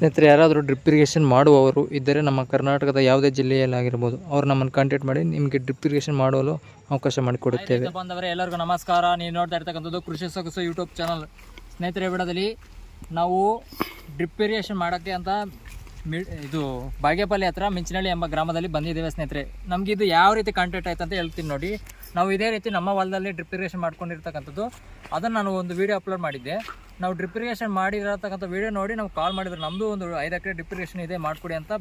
ಸ್ನೇಹಿತರೆ, ಯಾರಾದರೂ drip irrigation ಮಾಡುವವರು ಇದ್ದರೆ ನಮ್ಮ ಕರ್ನಾಟಕದ ಯಾವುದೇ ಜಿಲ್ಲೆಯಲ್ಲಾಗಿರ್ಬೋದು, ಅವ್ರು ನಮ್ಮನ್ನು ಕಾಂಟ್ಯಾಕ್ಟ್ ಮಾಡಿ ನಿಮಗೆ ಡ್ರಿಪ್ ಇರಿಗೇಷನ್ ಮಾಡಲು ಅವಕಾಶ ಮಾಡಿಕೊಡುತ್ತೇವೆ. ಬಂದವರೇ ಎಲ್ಲರಿಗೂ ನಮಸ್ಕಾರ. ನೀವು ನೋಡ್ತಾ ಇರ್ತಕ್ಕಂಥದ್ದು ಕೃಷಿ ಸೊಗಸು ಯೂಟ್ಯೂಬ್ ಚಾನಲ್. ಸ್ನೇಹಿತರೆ, ವಿಡಿಯೋದಲ್ಲಿ ನಾವು ಡ್ರಿಪ್ ಇರಿಗೇಷನ್ ಮಾಡೋಕ್ಕೆ ಅಂತ ಇದು ಬಾಗೇಪಲ್ಲಿ ಹತ್ರ ಮಿಂಚನಹಳ್ಳಿ ಎಂಬ ಗ್ರಾಮದಲ್ಲಿ ಬಂದಿದ್ದೇವೆ. ಸ್ನೇಹಿತರೆ, ನಮಗೆ ಇದು ಯಾವ ರೀತಿ ಕಾಂಟ್ಯಾಕ್ಟ್ ಆಯ್ತು ಅಂತ ಹೇಳ್ತೀನಿ ನೋಡಿ. ನಾವು ಇದೇ ರೀತಿ ನಮ್ಮ ಹೊಲದಲ್ಲಿ ಡ್ರಿಪ್ ಇರಿಗೇಷನ್ ಮಾಡ್ಕೊಂಡಿರ್ತಕ್ಕಂಥದ್ದು, ಅದನ್ನು ನಾನು ಒಂದು ವೀಡಿಯೋ ಅಪ್ಲೋಡ್ ಮಾಡಿದ್ದೆ. ನಾವು ಡ್ರಿಪ್ ಇರಿಗೇಷನ್ ಮಾಡಿರತಕ್ಕಂಥ ವೀಡಿಯೋ ನೋಡಿ ನಾವು ಕಾಲ್ ಮಾಡಿದ್ರು, ನಮ್ಮದು ಒಂದು 5 ಎಕರೆ ಡ್ರಿಪ್ ಇರಿಗೇಷನ್ ಇದೆ ಮಾಡಿಕೊಡಿ ಅಂತ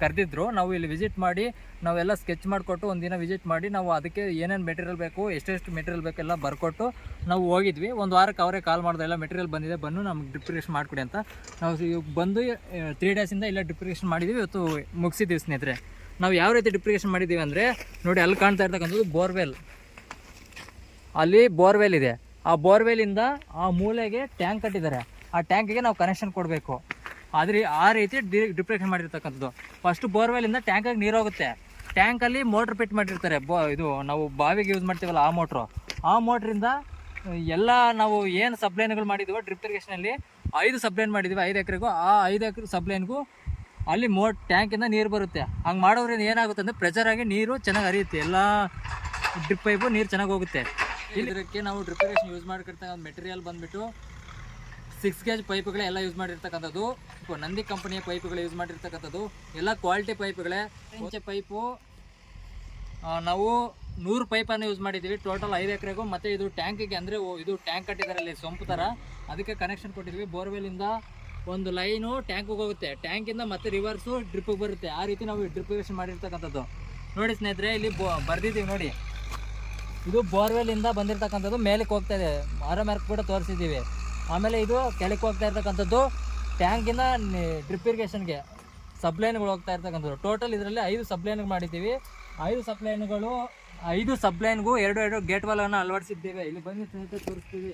ಕರೆದಿದ್ರು. ನಾವು ಇಲ್ಲಿ ವಿಸಿಟ್ ಮಾಡಿ ನಾವೆಲ್ಲ ಸ್ಕೆಚ್ ಮಾಡಿಕೊಟ್ಟು ಒಂದಿನ ವಿಸಿಟ್ ಮಾಡಿ ನಾವು ಅದಕ್ಕೆ ಏನೇನು ಮೆಟೀರಿಯಲ್ ಬೇಕು, ಎಷ್ಟೆಷ್ಟು ಮೆಟೀರಿಯಲ್ ಬೇಕೆಲ್ಲ ಬರ್ಕೊಟ್ಟು ನಾವು ಹೋಗಿದ್ವಿ. ಒಂದು ವಾರಕ್ಕೆ ಅವರೇ ಕಾಲ್ ಮಾಡಿದೆ, ಎಲ್ಲ ಮೆಟೀರಿಯಲ್ ಬಂದಿದೆ, ಬಂದು ನಮ್ಗೆ ಡ್ರಿಪ್ ಇರಿಗೇಷನ್ ಮಾಡಿಕೊಡಿ ಅಂತ. ನಾವು ಬಂದು 3 ಡೇಸಿಂದ ಇಲ್ಲ ಡ್ರಿಪ್ ಇರಿಗೇಷನ್ ಮಾಡಿದ್ದೀವಿ. ಇವತ್ತು ಮುಗಿಸಿದ್ದೀವಿ. ಸ್ನೇಹಿತರೆ, ನಾವು ಯಾವ ರೀತಿ ಡ್ರಿಪ್ ಇರಿಗೇಷನ್ ಮಾಡಿದ್ದೀವಿ ಅಂದರೆ ನೋಡಿ, ಅಲ್ಲಿ ಕಾಣ್ತಾ ಇರ್ತಕ್ಕಂಥದ್ದು ಬೋರ್ವೆಲ್. ಅಲ್ಲಿ ಬೋರ್ವೆಲ್ ಇದೆ. ಆ ಬೋರ್ವೆಲಿಂದ ಆ ಮೂಲೆಗೆ ಟ್ಯಾಂಕ್ ಕಟ್ಟಿದ್ದಾರೆ. ಆ ಟ್ಯಾಂಕಿಗೆ ನಾವು ಕನೆಕ್ಷನ್ ಕೊಡಬೇಕು. ಆದರೆ ಆ ರೀತಿ ಡ್ರಿಪ್ ಇರಿಗೇಷನ್ ಮಾಡಿರ್ತಕ್ಕಂಥದ್ದು. ಫಸ್ಟ್ ಬೋರ್ವೆಲಿಂದ ಟ್ಯಾಂಕಿಗೆ ನೀರು ಹೋಗುತ್ತೆ. ಟ್ಯಾಂಕಲ್ಲಿ ಮೋಟ್ರ್ ಫಿಟ್ ಮಾಡಿರ್ತಾರೆ. ಇದು ನಾವು ಬಾವಿಗೆ ಯೂಸ್ ಮಾಡ್ತೀವಲ್ಲ, ಆ ಮೋಟ್ರು. ಆ ಮೋಟ್ರಿಂದ ಎಲ್ಲ ನಾವು ಏನು ಸಬ್ಲೈನ್ಗಳು ಮಾಡಿದ್ದೀವೋ ಡ್ರಿಪ್ ಇರಿಗೇಷನಲ್ಲಿ 5 ಸಬ್ಲೈನ್ ಮಾಡಿದ್ದೀವಿ 5 ಎಕರೆಗೂ. ಆ 5 ಎಕರೆ ಸಬ್ಲೈನ್ಗೂ ಅಲ್ಲಿ ಟ್ಯಾಂಕಿಂದ ನೀರು ಬರುತ್ತೆ. ಹಂಗೆ ಮಾಡೋದ್ರಿಂದ ಏನಾಗುತ್ತೆ ಅಂದರೆ ಪ್ರೆಷರ್ ಆಗಿ ನೀರು ಚೆನ್ನಾಗಿ ಹರಿಯುತ್ತೆ. ಎಲ್ಲ ಡ್ರಿಪ್ ಪೈಪು ನೀರು ಚೆನ್ನಾಗಿ ಹೋಗುತ್ತೆ. ಇದಕ್ಕೆ ನಾವು ಡ್ರಿಪ್ ಇರಿಗೇಷನ್ ಯೂಸ್ ಮಾಡಿರ್ತಕ್ಕಂಥ ಮೆಟೀರಿಯಲ್ ಬಂದುಬಿಟ್ಟು 6 ಗೇಜ್ ಪೈಪುಗಳೇ ಎಲ್ಲ ಯೂಸ್ ಮಾಡಿರ್ತಕ್ಕಂಥದ್ದು. ನಂದಿ ಕಂಪನಿಯ ಪೈಪುಗಳು ಯೂಸ್ ಮಾಡಿರ್ತಕ್ಕಂಥದ್ದು. ಎಲ್ಲ ಕ್ವಾಲಿಟಿ ಪೈಪುಗಳೇ. ಇಂಚೆ ಪೈಪು ನಾವು 100 ಪೈಪನ್ನು ಯೂಸ್ ಮಾಡಿದ್ದೀವಿ ಟೋಟಲ್ 5 ಎಕರೆಗೂ. ಮತ್ತು ಇದು ಟ್ಯಾಂಕಿಗೆ ಅಂದರೆ ಇದು ಟ್ಯಾಂಕ್ ಕಟ್ಟಿದ್ದಾರೆ ಅಲ್ಲಿ ಸೊಂಪು ಥರ, ಅದಕ್ಕೆ ಕನೆಕ್ಷನ್ ಕೊಟ್ಟಿದ್ವಿ. ಬೋರ್ವೆಲಿಂದ ಒಂದು ಲೈನು ಟ್ಯಾಂಕಿಗೆ ಹೋಗುತ್ತೆ, ಟ್ಯಾಂಕಿಂದ ಮತ್ತೆ ರಿವರ್ಸು ಡ್ರಿಪ್ಪಿಗೆ ಬರುತ್ತೆ. ಆ ರೀತಿ ನಾವು ಡ್ರಿಪ್ ಇರಿಗೇಷನ್ ಮಾಡಿರ್ತಕ್ಕಂಥದ್ದು. ನೋಡಿ ಸ್ನೇಹಿತರೆ, ಇಲ್ಲಿ ಬರ್ದಿದ್ದೀವಿ ನೋಡಿ. ಇದು ಬೋರ್ವೆಲಿಂದ ಬಂದಿರತಕ್ಕಂಥದ್ದು ಮೇಲಕ್ಕೆ ಹೋಗ್ತಾ ಇದೆ. ಮಾರ್ಕ್ ಕೂಡ ತೋರಿಸಿದ್ದೀವಿ. ಆಮೇಲೆ ಇದು ಕೆಳಕ್ಕೆ ಹೋಗ್ತಾ ಇರ್ತಕ್ಕಂಥದ್ದು ಟ್ಯಾಂಕಿಂದ ಡ್ರಿಪ್ ಇರಿಗೇಷನ್ಗೆ ಸಬ್ಲೈನ್ಗಳು ಹೋಗ್ತಾ ಇರ್ತಕ್ಕಂಥದ್ದು. ಟೋಟಲ್ ಇದರಲ್ಲಿ 5 ಸಬ್ಲೈನ್ಗಳು ಮಾಡಿದ್ದೀವಿ. 5 ಸಬ್ಲೈನ್ಗೂ 2 ಗೇಟ್ ವಾಲನ್ನು ಅಳವಡಿಸಿದ್ದೇವೆ. ಇಲ್ಲಿ ಬಂದು ಸ್ನೇಹಿತರೆ ತೋರಿಸ್ತೀವಿ.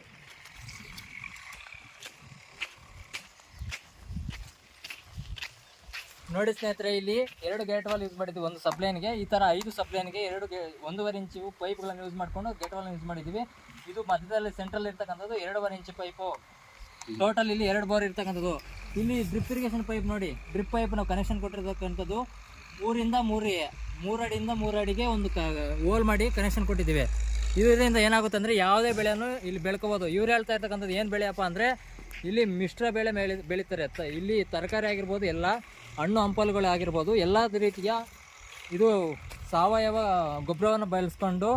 ನೋಡಿ ಸ್ನೇಹಿತರೆ, ಇಲ್ಲಿ 2 ಗೇಟ್ ವಾಲ್ ಯೂಸ್ ಮಾಡಿದ್ದೀವಿ ಒಂದು ಸಬ್ಲೈನ್ಗೆ. ಈ ಥರ 5 ಸಬ್ಲೈನ್ಗೆ 1.5 ಇಂಚು ಪೈಪ್ಗಳನ್ನು ಯೂಸ್ ಮಾಡಿಕೊಂಡು ಗೇಟ್ ವಾಲ್ ಯೂಸ್ ಮಾಡಿದ್ದೀವಿ. ಇದು ಮಧ್ಯದಲ್ಲಿ ಸೆಂಟ್ರಲ್ ಇರ್ತಕ್ಕಂಥದ್ದು 2.5 ಇಂಚು ಪೈಪು. ಟೋಟಲ್ ಇಲ್ಲಿ 2 ಬೋರ್ ಇರ್ತಕ್ಕಂಥದ್ದು. ಇಲ್ಲಿ ಡ್ರಿಪ್ ಇರಿಗೇಷನ್ ಪೈಪ್ ನೋಡಿ, ಡ್ರಿಪ್ ಪೈಪ್ ನಾವು ಕನೆಕ್ಷನ್ ಕೊಟ್ಟಿರ್ತಕ್ಕಂಥದ್ದು 3 ಅಡಿಯಿಂದ 3 ಅಡಿಗೆ ಒಂದು ಹೋಲ್ ಮಾಡಿ ಕನೆಕ್ಷನ್ ಕೊಟ್ಟಿದ್ದೀವಿ. ಇದರಿಂದ ಏನಾಗುತ್ತೆ ಅಂದರೆ ಯಾವುದೇ ಬೆಳೆಯನ್ನು ಇಲ್ಲಿ ಬೆಳ್ಕೋಬೋದು. ಇವ್ರು ಹೇಳ್ತಾ ಇರ್ತಕ್ಕಂಥದ್ದು ಏನು ಬೆಳೆಯಪ್ಪ ಅಂದರೆ ಇಲ್ಲಿ ಮಿಶ್ರ ಬೆಳೆ ಬೆಳೀತಾರೆ. ಇಲ್ಲಿ ತರಕಾರಿ ಆಗಿರ್ಬೋದು, ಎಲ್ಲ ಹಣ್ಣು ಹಂಪಲುಗಳು ಆಗಿರ್ಬೋದು, ಎಲ್ಲ ರೀತಿಯ ಇದು ಸಾವಯವ ಗೊಬ್ಬರವನ್ನು ಬಳಸ್ಕೊಂಡು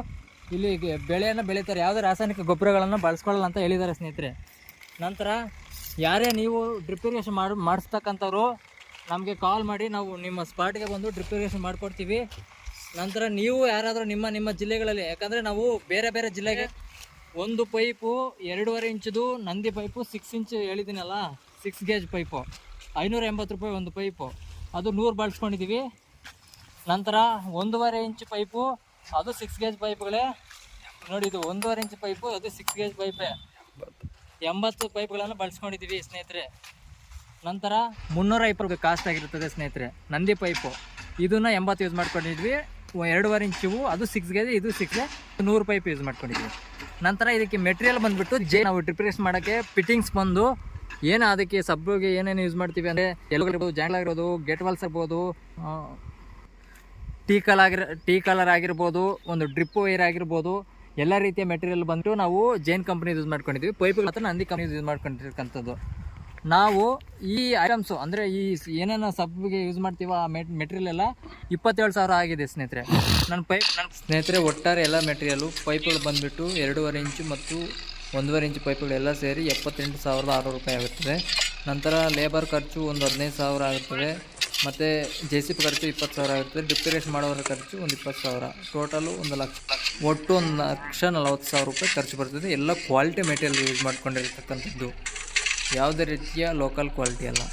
ಇಲ್ಲಿ ಬೆಳೆಯನ್ನು ಬೆಳೀತಾರೆ. ಯಾವುದೇ ರಾಸಾಯನಿಕ ಗೊಬ್ಬರಗಳನ್ನು ಬಳಸ್ಕೊಳ್ಳಲ್ಲ ಅಂತ ಹೇಳಿದ್ದಾರೆ ಸ್ನೇಹಿತರೆ. ನಂತರ ಯಾರೇ ನೀವು ಡ್ರಿಪ್ ಇರಿಗೇಷನ್ ಮಾಡಿಸ್ತಕ್ಕಂಥವ್ರು ನಮಗೆ ಕಾಲ್ ಮಾಡಿ, ನಾವು ನಿಮ್ಮ ಸ್ಪಾಟ್ಗೆ ಬಂದು ಡ್ರಿಪ್ ಇರಿಗೇಷನ್ ಮಾಡಿಕೊಡ್ತೀವಿ. ನಂತರ ನೀವು ಯಾರಾದರೂ ನಿಮ್ಮ ಜಿಲ್ಲೆಗಳಲ್ಲಿ, ಯಾಕಂದರೆ ನಾವು ಬೇರೆ ಬೇರೆ ಜಿಲ್ಲೆಗೆ ಒಂದು ಪೈಪು 2.5 ಇಂಚದು ನಂದಿ ಪೈಪು 6 ಇಂಚ್ ಹೇಳಿದ್ದೀನಲ್ಲ, 6 ಗೇಜ್ ಪೈಪು 580 ರೂಪಾಯಿ ಒಂದು ಪೈಪು, ಅದು 100 ಬಳಸ್ಕೊಂಡಿದ್ದೀವಿ. ನಂತರ 1.5 ಇಂಚ್ ಪೈಪು, ಅದು 6 ಗೇಜ್ ಪೈಪುಗಳೇ ನೋಡಿ. ಇದು 1.5 ಇಂಚ್ ಪೈಪು, ಅದು 6 ಗೇಜ್ ಪೈಪೇ, 80 ಪೈಪ್ಗಳನ್ನು ಬಳಸ್ಕೊಂಡಿದ್ದೀವಿ ಸ್ನೇಹಿತರೆ. ನಂತರ 350 ರೂಪಾಯಿ ಕಾಸ್ಟ್ ಆಗಿರ್ತದೆ ಸ್ನೇಹಿತರೆ ನಂದಿ ಪೈಪು. ಇದನ್ನು 80 ಯೂಸ್ ಮಾಡ್ಕೊಂಡಿದ್ವಿ. 2.5 ಇಂಚು, ಅದು 6 ಗೇಜ್, ಇದು 6 100 ಪೈಪ್ ಯೂಸ್ ಮಾಡ್ಕೊಂಡಿದ್ವಿ. ನಂತರ ಇದಕ್ಕೆ ಮೆಟೀರಿಯಲ್ ಬಂದುಬಿಟ್ಟು ನಾವು ಡ್ರಿಪ್ ಇರಿಗೇಷನ್ ಮಾಡೋಕ್ಕೆ ಫಿಟ್ಟಿಂಗ್ಸ್ ಬಂದು ಏನು ಅದಕ್ಕೆ ಸಬ್ಗೆ ಏನೇನು ಯೂಸ್ ಮಾಡ್ತೀವಿ ಅಂದರೆ ಎಲ್ಲೋಗಿರ್ಬೋದು, ಜಾಂಗ್ಲ್ ಆಗಿರ್ಬೋದು, ಗೇಟ್ ವಾಲ್ಸ್ ಇರ್ಬೋದು, ಟೀ ಕಲರ್ ಆಗಿರ್ಬೋದು, ಒಂದು ಡ್ರಿಪ್ ವೈರ್ ಆಗಿರ್ಬೋದು, ಎಲ್ಲ ರೀತಿಯ ಮೆಟೀರಿಯಲ್ ಬಂದು ನಾವು ಜೈನ್ ಕಂಪ್ನಿ ಯೂಸ್ ಮಾಡ್ಕೊಂಡಿದ್ವಿ. ಪೈಪ್ಗಳು ಹತ್ರ ನಂದಿ ಕಂಪ್ನಿ ಯೂಸ್ ಮಾಡ್ಕೊಂಡಿರ್ತಕ್ಕಂಥದ್ದು. ನಾವು ಈ ಐಟಮ್ಸು ಅಂದರೆ ಈ ಏನೇನು ಸಬ್ಗೆ ಯೂಸ್ ಮಾಡ್ತೀವೋ ಆ ಮೆಟೀರಿಯಲ್ ಎಲ್ಲ 27,000 ಆಗಿದೆ ಸ್ನೇಹಿತರೆ. ಸ್ನೇಹಿತರೆ, ಒಟ್ಟಾರೆ ಎಲ್ಲ ಮೆಟೀರಿಯಲು ಪೈಪ್ಗಳು ಬಂದುಬಿಟ್ಟು 2.5 ಇಂಚು ಮತ್ತು 1.5 ಇಂಚು ಪೈಪ್ಗಳೆಲ್ಲ ಸೇರಿ 78,600 ರೂಪಾಯಿ ಆಗುತ್ತದೆ. ನಂತರ ಲೇಬರ್ ಖರ್ಚು ಒಂದು 15,000 ಆಗುತ್ತದೆ. ಮತ್ತು JCB ಖರ್ಚು 20,000 ಆಗುತ್ತದೆ. ಡ್ರಿಪ್ ಇರಿಗೇಷನ್ ಮಾಡೋರ ಖರ್ಚು ಒಂದು 20,000. ಟೋಟಲು 1 ಲಕ್ಷ, ಒಟ್ಟು 1,40,000 ರೂಪಾಯಿ ಖರ್ಚು ಬರ್ತದೆ. ಎಲ್ಲ ಕ್ವಾಲಿಟಿ ಮೆಟೀರಿಯಲ್ ಯೂಸ್ ಮಾಡ್ಕೊಂಡಿರ್ತಕ್ಕಂಥದ್ದು, ಯಾವುದೇ ರೀತಿಯ ಲೋಕಲ್ ಕ್ವಾಲಿಟಿ ಅಲ್ಲ.